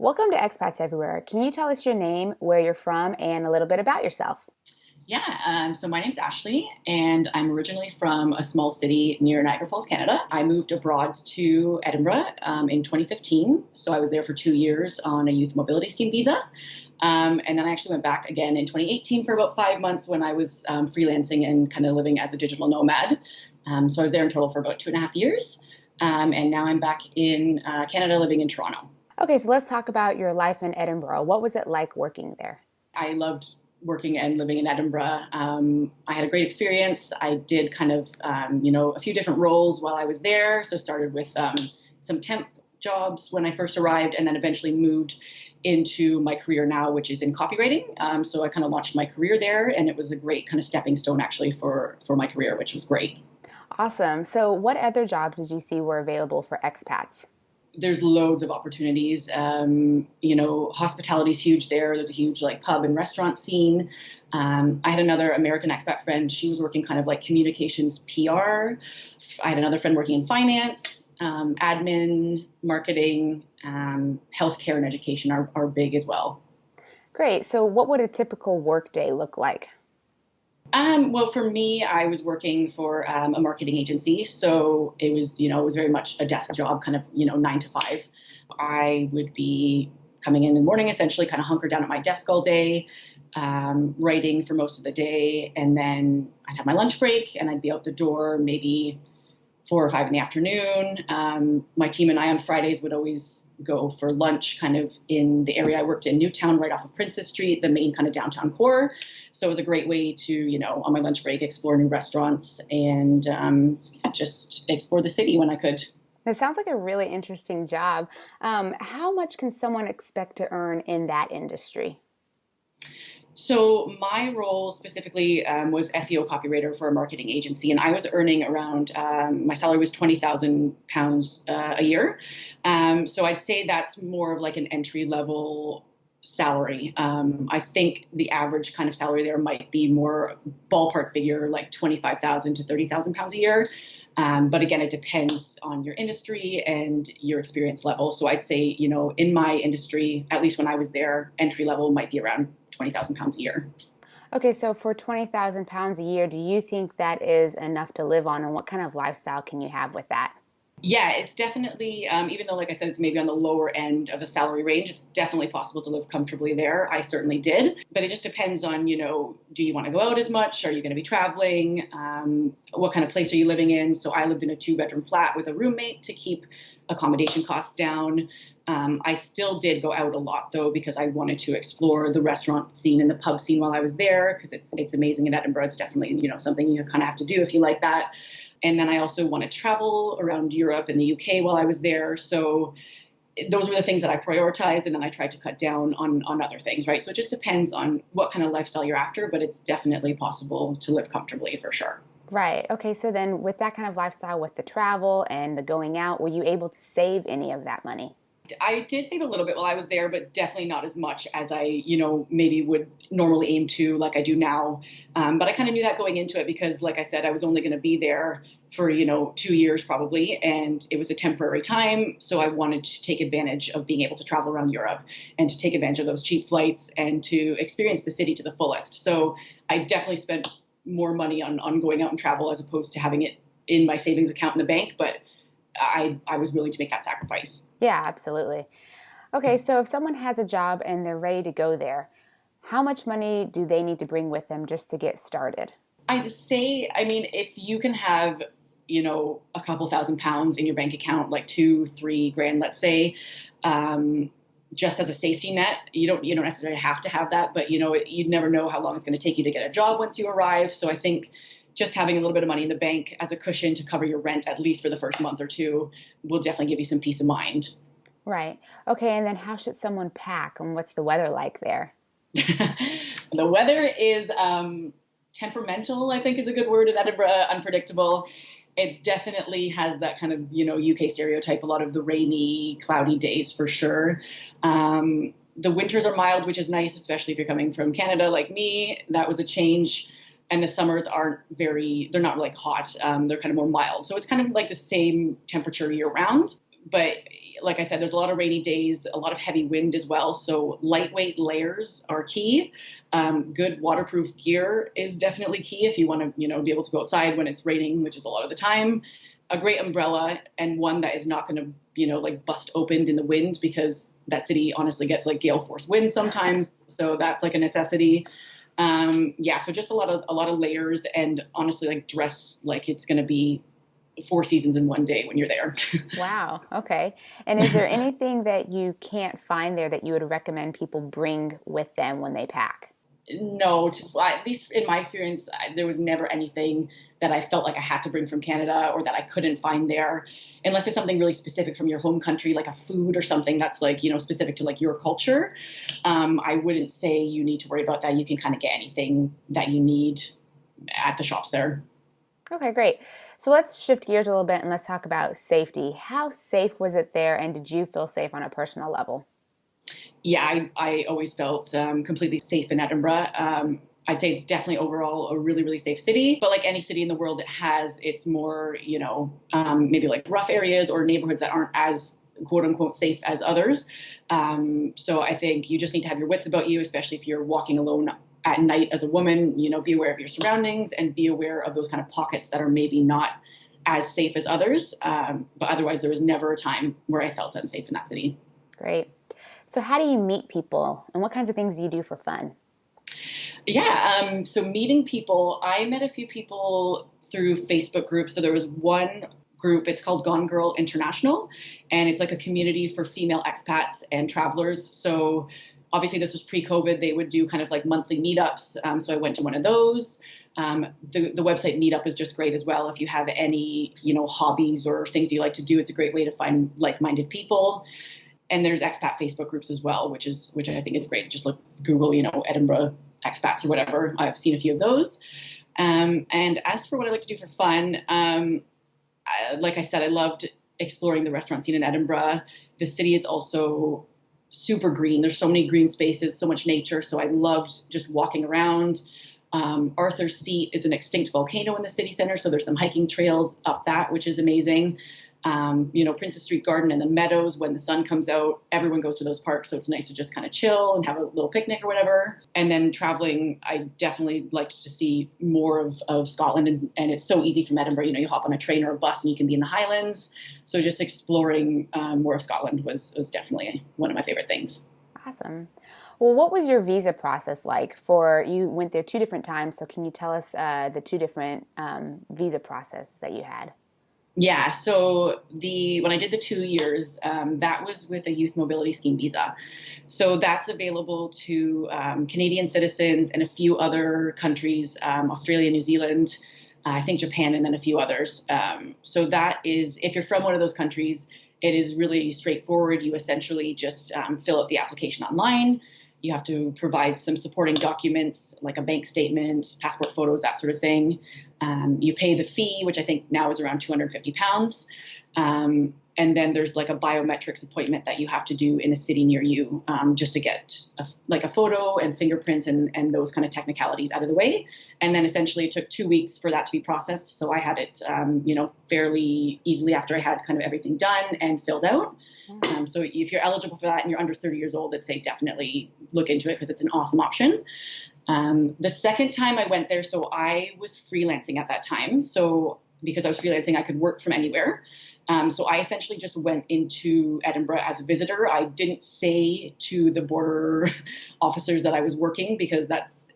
Welcome to Expats Everywhere. Can you tell us your name, where you're from, and a little bit about yourself? So my name's Ashley, and I'm originally from a small city near Niagara Falls, Canada. I moved abroad to Edinburgh in 2015, so I was there for 2 years on a youth mobility scheme visa. And then I actually went back again in 2018 for about 5 months when I was freelancing and kind of living as a digital nomad. So I was there in total for about 2.5 years, and now I'm back in Canada living in Toronto. Okay, so let's talk about your life in Edinburgh. What was it like working there? I loved working and living in Edinburgh. I had a great experience. I did kind of, a few different roles while I was there. So started with some temp jobs when I first arrived, and then eventually moved into my career now, which is in copywriting. So I kind of launched my career there, and it was a great kind of stepping stone actually for my career, which was great. Awesome. So what other jobs did you see were available for expats? There's loads of opportunities. Hospitality is huge there. There's a huge pub and restaurant scene. I had another American expat friend. She was working kind of like communications PR. I had another friend working in finance, admin, marketing, healthcare and education are big as well. Great. So what would a typical work day look like? Well, for me, I was working for a marketing agency, so it was very much a desk job, kind of, 9 to 5. I would be coming in the morning, essentially kind of hunker down at my desk all day, writing for most of the day, and then I'd have my lunch break, and I'd be out the door maybe 4 or 5 in the afternoon. My team and I on Fridays would always go for lunch kind of in the area I worked in, Newtown, right off of Princess Street, the main kind of downtown core. So it was a great way to, on my lunch break, explore new restaurants and just explore the city when I could. That sounds like a really interesting job. How much can someone expect to earn in that industry? So my role specifically was SEO copywriter for a marketing agency, and I was earning around, my salary was £20,000 a year. So I'd say that's more of like an entry level salary. I think the average kind of salary there might be more ballpark figure, like 25,000 to 30,000 pounds a year. But again, it depends on your industry and your experience level. So I'd say, in my industry, at least when I was there, entry level might be around 20,000 pounds a year. Okay, so for 20,000 pounds a year, do you think that is enough to live on, and what kind of lifestyle can you have with that? Yeah, it's definitely, even though, like I said, it's maybe on the lower end of the salary range, it's definitely possible to live comfortably there. I certainly did. But it just depends on, do you want to go out as much? Are you going to be traveling? What kind of place are you living in? So I lived in a 2-bedroom flat with a roommate to keep accommodation costs down. I still did go out a lot, though, because I wanted to explore the restaurant scene and the pub scene while I was there, because it's amazing in Edinburgh. It's definitely, something you kind of have to do if you like that. And then I also wanted to travel around Europe and the UK while I was there. So those were the things that I prioritized. And then I tried to cut down on other things, right? So it just depends on what kind of lifestyle you're after, but it's definitely possible to live comfortably for sure. Right. Okay, so then with that kind of lifestyle, with the travel and the going out, were you able to save any of that money? I did save a little bit while I was there, but definitely not as much as I, maybe would normally aim to like I do now. But I kind of knew that going into it because, like I said, I was only going to be there for, 2 years probably. And it was a temporary time. So I wanted to take advantage of being able to travel around Europe and to take advantage of those cheap flights and to experience the city to the fullest. So I definitely spent more money on going out and travel as opposed to having it in my savings account in the bank. But I was willing to make that sacrifice. Yeah, absolutely. Okay, so if someone has a job and they're ready to go there, how much money do they need to bring with them just to get started? I'd say, if you can have, a couple £1,000 in your bank account, like 2-3 grand, let's say, just as a safety net, you don't necessarily have to have that, but you'd never know how long it's going to take you to get a job once you arrive. So I think just having a little bit of money in the bank as a cushion to cover your rent, at least for the first month or two, will definitely give you some peace of mind. Right. Okay, and then how should someone pack, and what's the weather like there? The weather is temperamental, I think is a good word in Edinburgh, unpredictable. It definitely has that kind of, UK stereotype, a lot of the rainy, cloudy days for sure. The winters are mild, which is nice, especially if you're coming from Canada like me. That was a change. And the summers they're not like hot. They're kind of more mild. So it's kind of like the same temperature year round. But like I said, there's a lot of rainy days, a lot of heavy wind as well. So lightweight layers are key. Good waterproof gear is definitely key if you want to, be able to go outside when it's raining, which is a lot of the time. A great umbrella, and one that is not going to, like bust opened in the wind, because that city honestly gets like gale force winds sometimes. So that's like a necessity. So just a lot of layers, and honestly, like dress like it's going to be 4 seasons in one day when you're there. Wow. Okay. And is there anything that you can't find there that you would recommend people bring with them when they pack? No, at least in my experience, there was never anything that I felt like I had to bring from Canada or that I couldn't find there, unless it's something really specific from your home country, like a food or something that's like, specific to like your culture. I wouldn't say you need to worry about that. You can kind of get anything that you need at the shops there. Okay, great. So let's shift gears a little bit and let's talk about safety. How safe was it there, and did you feel safe on a personal level? Yeah, I always felt completely safe in Edinburgh. I'd say it's definitely overall a really, really safe city. But like any city in the world, it has its more, maybe like rough areas or neighborhoods that aren't as quote unquote safe as others. So I think you just need to have your wits about you, especially if you're walking alone at night as a woman. Be aware of your surroundings and be aware of those kind of pockets that are maybe not as safe as others. But otherwise, there was never a time where I felt unsafe in that city. Great. So how do you meet people, and what kinds of things do you do for fun? Yeah, so meeting people, I met a few people through Facebook groups. So there was one group, it's called Gone Girl International, and it's like a community for female expats and travelers. So obviously this was pre-COVID. They would do kind of like monthly meetups. So I went to one of those. The website Meetup is just great as well. If you have any, hobbies or things you like to do, it's a great way to find like-minded people. And there's expat Facebook groups as well, which I think is great. Just Google, Edinburgh expats or whatever. I've seen a few of those. And as for what I like to do for fun, like I said, I loved exploring the restaurant scene in Edinburgh. The city is also super green. There's so many green spaces, so much nature. So I loved just walking around. Arthur's Seat is an extinct volcano in the city center. So there's some hiking trails up that, which is amazing. Princess Street Garden and the Meadows, when the sun comes out, everyone goes to those parks. So it's nice to just kind of chill and have a little picnic or whatever. And then traveling, I definitely liked to see more of Scotland. And it's so easy from Edinburgh. You hop on a train or a bus and you can be in the Highlands. So just exploring more of Scotland was definitely one of my favorite things. Awesome. Well, what was your visa process like? You went there 2 different times. So can you tell us the 2 different visa processes that you had? Yeah, so when I did the 2 years, that was with a youth mobility scheme visa. So that's available to Canadian citizens and a few other countries, Australia, New Zealand, I think Japan, and then a few others. So that is, if you're from one of those countries, it is really straightforward. You essentially just fill out the application online. You have to provide some supporting documents like a bank statement, passport photos, that sort of thing. You pay the fee, which I think now is around £250. And then there's like a biometrics appointment that you have to do in a city near you, just to get a photo and fingerprints and those kind of technicalities out of the way. And then essentially it took 2 weeks for that to be processed. So I had it, fairly easily after I had kind of everything done and filled out. So if you're eligible for that and you're under 30 years old, I'd say definitely look into it because it's an awesome option. The second time I went there, so I was freelancing at that time. So because I was freelancing, I could work from anywhere. So I essentially just went into Edinburgh as a visitor. I didn't say to the border officers that I was working because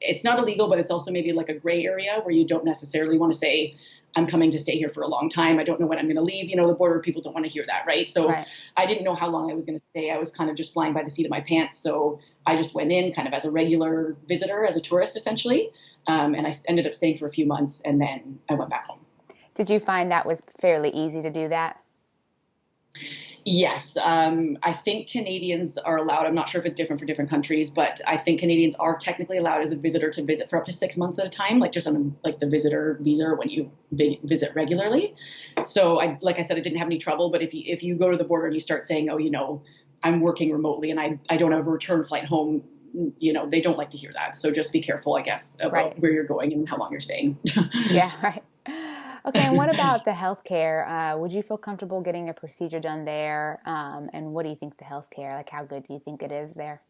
it's not illegal, but it's also maybe like a gray area where you don't necessarily want to say, I'm coming to stay here for a long time. I don't know when I'm going to leave. The border people don't want to hear that, right? So right. I didn't know how long I was going to stay. I was kind of just flying by the seat of my pants. So I just went in kind of as a regular visitor, as a tourist essentially. And I ended up staying for a few months and then I went back home. Did you find that was fairly easy to do that? Yes. I think Canadians are allowed. I'm not sure if it's different for different countries, but I think Canadians are technically allowed as a visitor to visit for up to 6 months at a time, like just on like the visitor visa when you visit regularly. So like I said, I didn't have any trouble. But if you go to the border and you start saying, oh, I'm working remotely and I don't have a return flight home, they don't like to hear that. So just be careful, I guess, about right. where you're going and how long you're staying. Yeah, right. Okay, and what about the healthcare? Would you feel comfortable getting a procedure done there? And what do you think the healthcare, like how good do you think it is there?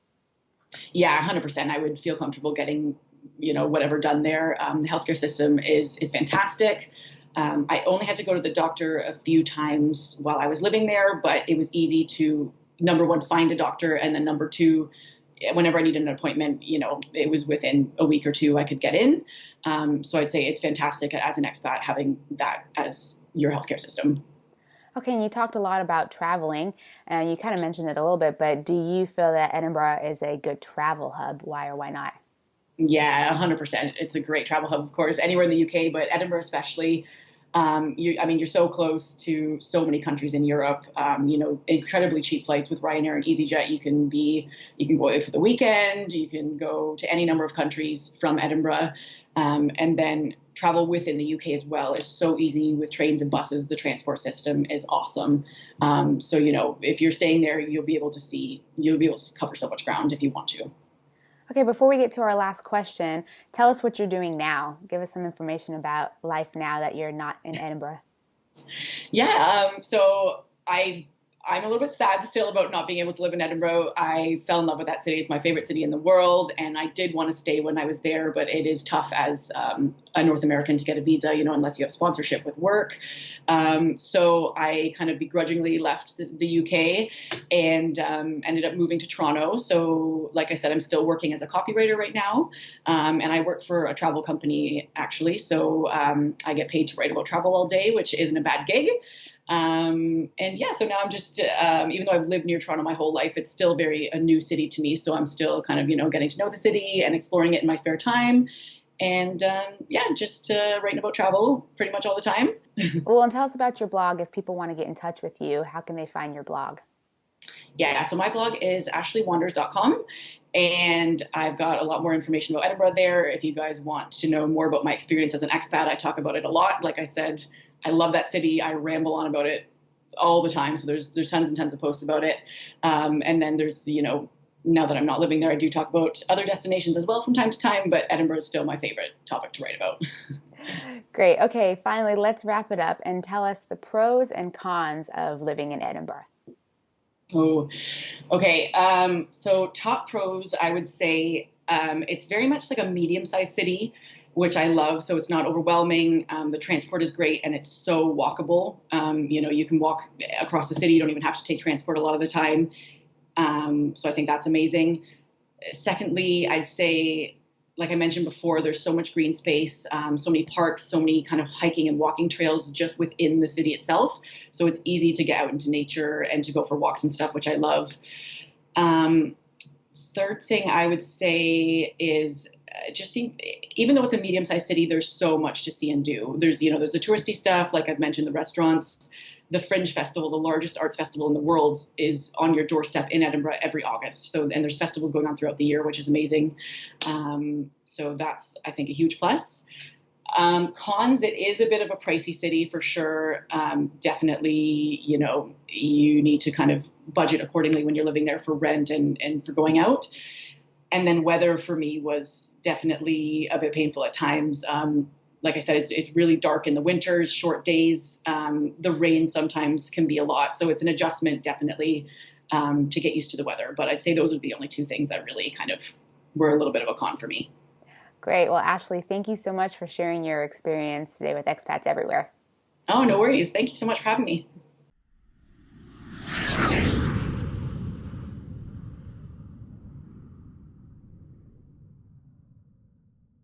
Yeah, 100%. I would feel comfortable getting, whatever done there. The healthcare system is fantastic. I only had to go to the doctor a few times while I was living there, but it was easy to, number one, find a doctor, and then number two, whenever I needed an appointment, it was within a week or two I could get in. So I'd say it's fantastic as an expat having that as your healthcare system. Okay, and you talked a lot about traveling, and you kind of mentioned it a little bit, but do you feel that Edinburgh is a good travel hub? Why or why not? Yeah, 100%. It's a great travel hub, of course, anywhere in the UK, but Edinburgh especially. You're so close to so many countries in Europe. Incredibly cheap flights with Ryanair and EasyJet. You can go away for the weekend. You can go to any number of countries from Edinburgh, and then travel within the UK as well is so easy with trains and buses. The transport system is awesome. So if you're staying there, you'll be able to cover so much ground if you want to. Okay, before we get to our last question, tell us what you're doing now. Give us some information about life now that you're not in Edinburgh. Yeah. So I'm a little bit sad still about not being able to live in Edinburgh. I fell in love with that city. It's my favorite city in the world, and I did want to stay when I was there, but it is tough as a North American to get a visa, unless you have sponsorship with work. So I kind of begrudgingly left the UK and ended up moving to Toronto. So, like I said, I'm still working as a copywriter right now, and I work for a travel company actually. So I get paid to write about travel all day, which isn't a bad gig. And yeah, so now I'm just, even though I've lived near Toronto my whole life, it's still a new city to me. So I'm still kind of, getting to know the city and exploring it in my spare time. And yeah, just writing about travel pretty much all the time. Well, and tell us about your blog. If people want to get in touch with you, how can they find your blog? Yeah, so my blog is ashleywanders.com. And I've got a lot more information about Edinburgh there. If you guys want to know more about my experience as an expat, I talk about it a lot. Like I said, I love that city. I ramble on about it all the time. So there's tons and tons of posts about it. And then there's, now that I'm not living there, I do talk about other destinations as well from time to time, but Edinburgh is still my favorite topic to write about. Great. Okay, finally, let's wrap it up and tell us the pros and cons of living in Edinburgh. Oh, okay. So top pros, I would say it's very much like a medium-sized city, which I love. So it's not overwhelming. The transport is great, and it's so walkable. You can walk across the city. You don't even have to take transport a lot of the time. So I think that's amazing. Secondly, I'd say, like I mentioned before, there's so much green space, so many parks, so many kind of hiking and walking trails just within the city itself. So it's easy to get out into nature and to go for walks and stuff, which I love. Third thing I would say is even though it's a medium-sized city, there's so much to see and do. There's the touristy stuff, like I've mentioned, the restaurants. The Fringe Festival, the largest arts festival in the world, is on your doorstep in Edinburgh every August. So, and there's festivals going on throughout the year, which is amazing. So that's, I think, a huge plus. Cons, it is a bit of a pricey city for sure. Definitely, you need to kind of budget accordingly when you're living there for rent and for going out. And then weather for me was definitely a bit painful at times. Like I said, it's really dark in the winters, short days. The rain sometimes can be a lot. So it's an adjustment definitely to get used to the weather. But I'd say those are the only two things that really kind of were a little bit of a con for me. Great. Well, Ashley, thank you so much for sharing your experience today with Expats Everywhere. Oh, no worries. Thank you so much for having me.